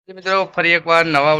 મિત્રો ફરી એકવાર નવા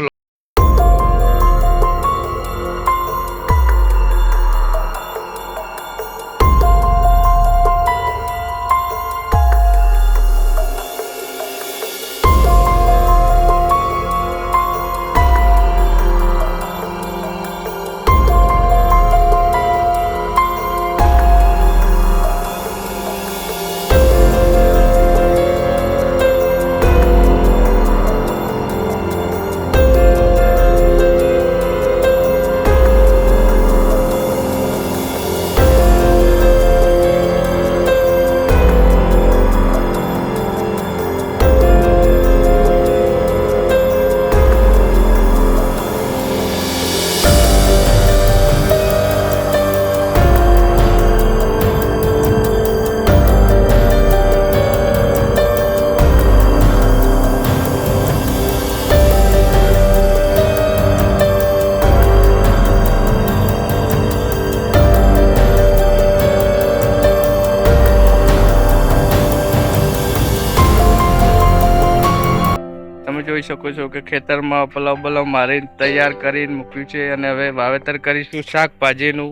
તમે જોઈ શકો છો કે ખેતરમાં પલાવ બલાવ મારીને તૈયાર કરીને મૂક્યું છે અને હવે વાવેતર કરીશું શાકભાજીનું.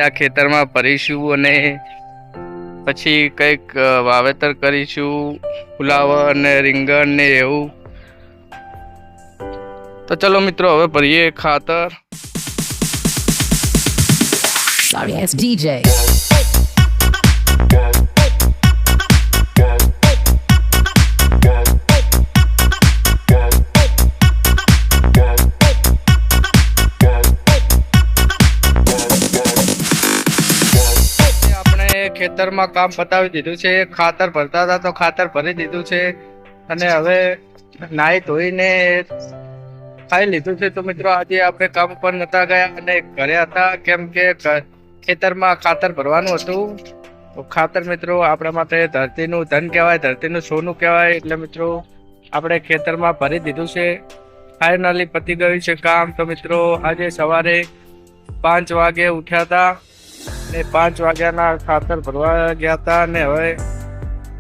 આ ખેતરમાં ભરીશું અને પછી કંઈક વાવેતર કરીશું ફુલાવર અને રીંગણ ને એવું. તો ચલો મિત્રો હવે ભરીએ ખાતર. Sorry, it's DJ. ખેતરમાં કામ પતાવી દીધું છે. ખાતર ભરતા હતા તો ખાતર ભરી દીધું છે અને હવે નાહી ધોઈને ખાઈ લીધું છે. તો મિત્રો આજે આપણે કામ પર નતા ગયા અને ઘરે હતા, કેમ કે ખેતરમાં ખાતર ભરવાનું હતું. તો ખાતર મિત્રો આપણા માટે ધરતીનું ધન કહેવાય, ધરતીનું સોનું કહેવાય. એટલે મિત્રો આપણે ખેતરમાં ભરી દીધું છે. ફાઇનલી પતી ગયું છે કામ. તો મિત્રો આજે સવારે 5 વાગે ઉઠ્યા હતા ને 5 વાગ્યાના ખાતર ભરવા ગયા હતા અને હવે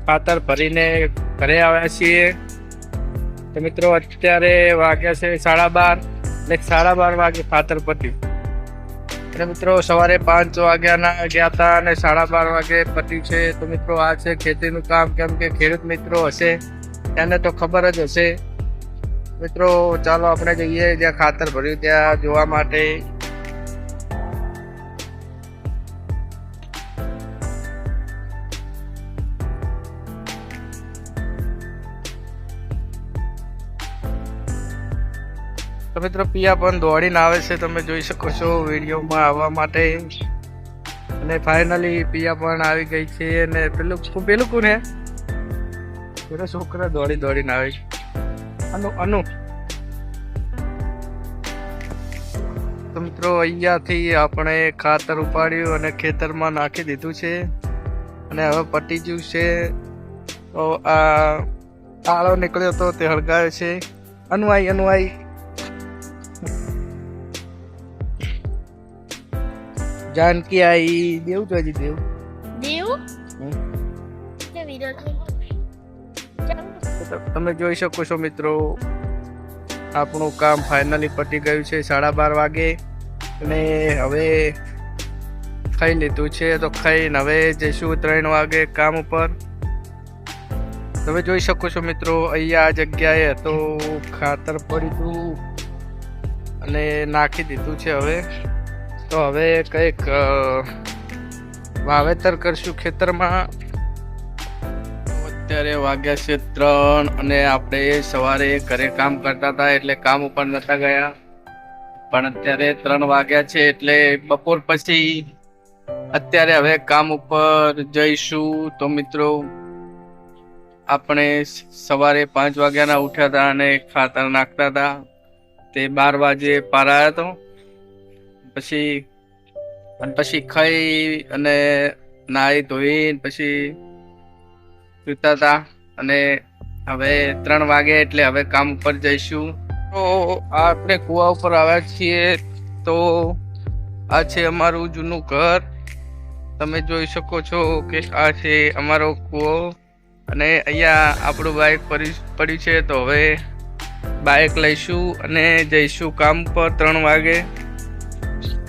ખાતર ભરીને ઘરે આવ્યા છીએ. તો મિત્રો અત્યારે વાગ્યા છે 12:30 ને 12:30 વાગે ખાતર પત્યું. એટલે મિત્રો સવારે 5 વાગ્યાના ગયા હતા અને 12:30 વાગે પત્યું છે. તો મિત્રો આ છે ખેતીનું કામ, કેમ કે ખેડૂત મિત્રો હશે એને તો ખબર જ હશે. મિત્રો ચાલો આપણે જઈએ જ્યાં ખાતર ભર્યું ત્યાં જોવા માટે. તો મિત્રો પિયા પણ દોડીને આવે છે, તમે જોઈ શકો છો વિડીયોમાં આવવા માટે. અને ફાઇનલી પિયા પણ આવી ગઈ છે. અને પેલું કોણ હે? પેલો છોકરા દોડીને આવે છે. અનુ તો મિત્રો અહીંયાથી આપણે ખાતર ઉપાડ્યું અને ખેતરમાં નાખી દીધું છે અને હવે પટી ગયું છે. તો આ આળો નીકળ્યો તો તે હળગાવે છે. અનુઆઈ જાનકી આઈ દેવ તો હજી દેવ તમે જોઈ શકો છો મિત્રો આપણું કામ ફાઇનલી પતી ગયું છે 12:30 વાગે. અને હવે ખાઈ લીધું છે તો ખાઈને હવે જઈશું 3 વાગે કામ ઉપર. તમે જોઈ શકો છો મિત્રો અહીંયા આ જગ્યાએ તો ખાતર પડ્યું અને નાખી દીધું છે. હવે તો હવે કંઈક વાવેતર કરશું ખેતરમાં. અત્યારે વાગ્યા છે 3 અને આપણે સવારે ઘરે કામ કરતા હતા એટલે કામ ઉપર નતા ગયા. પણ અત્યારે 3 વાગ્યા છે એટલે બપોર પછી અત્યારે હવે કામ ઉપર જઈશું. તો મિત્રો આપણે સવારે 5 વાગ્યાના ઉઠ્યા હતા અને ખાતર નાખતા હતા. તે 12 વાગે પારાયો હતો. પછી ખાઈ અને નાહી ધોઈને પછી સૂતા હતા. અને હવે 3 વાગે એટલે હવે કામ ઉપર જઈશું. તો આપણે કુવા ઉપર આવ્યા છીએ. તો આ છે અમારું જૂનું ઘર. તમે જોઈ શકો છો કે આ છે અમારો કૂવો અને અહીંયા આપણું બાઇક પડ્યું છે. તો હવે બાઇક લઈશું અને જઈશું કામ પર 3 વાગે.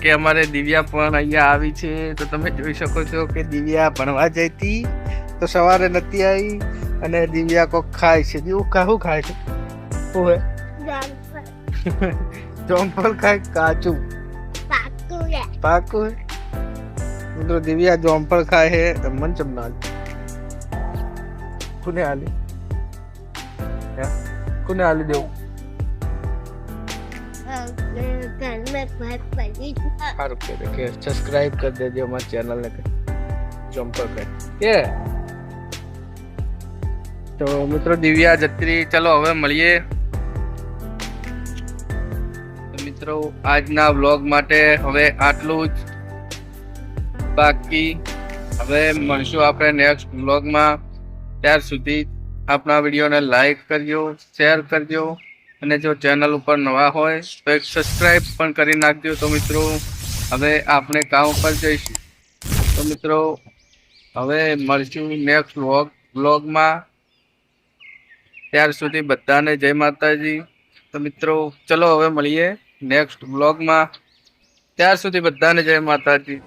કે અમારે દિવ્યા પણ અહીંયા આવી છે, તો તમે જોઈ શકો છો કે દિવ્યા ભણવા જઈ હતી તો સવારે નથી આવી, અને દિવ્યા કોક ખાય છે. શું ખાય છે? શું હે? જોમફળ ખાય, કાચું પાકું હે. મિત્રો દિવ્યા જોમફળ ખાય છે. મન ચમના કોને આલી દેવું? સારું કે સબસ્ક્રાઇબ કરી દેજો અમારી ચેનલને. જોમફળ ખાય કે તો મિત્રો દિવ્યા જત્રી. ચલો હવે મળીએ. તો મિત્રો આજના વ્લોગ માટે હવે આટલું જ. બાકી હવે મળશું આપણે નેક્સ્ટ વ્લોગમાં. ત્યાર સુધી આપણા વિડીયોને લાઈક કરજો, શેર કરજો, અને જો ચેનલ ઉપર નવા હોય તો એક સબસ્ક્રાઇબ પણ કરી નાખજો. તો મિત્રો હવે આપણે કામ ઉપર જઈશું. તો મિત્રો હવે મળશું નેક્સ્ટ વ્લોગમાં. ત્યાર સુધી બધાને જય માતાજી. તો મિત્રો ચલો હવે મળીએ નેક્સ્ટ વ્લોગમાં. ત્યાર સુધી બધાને જય માતાજી.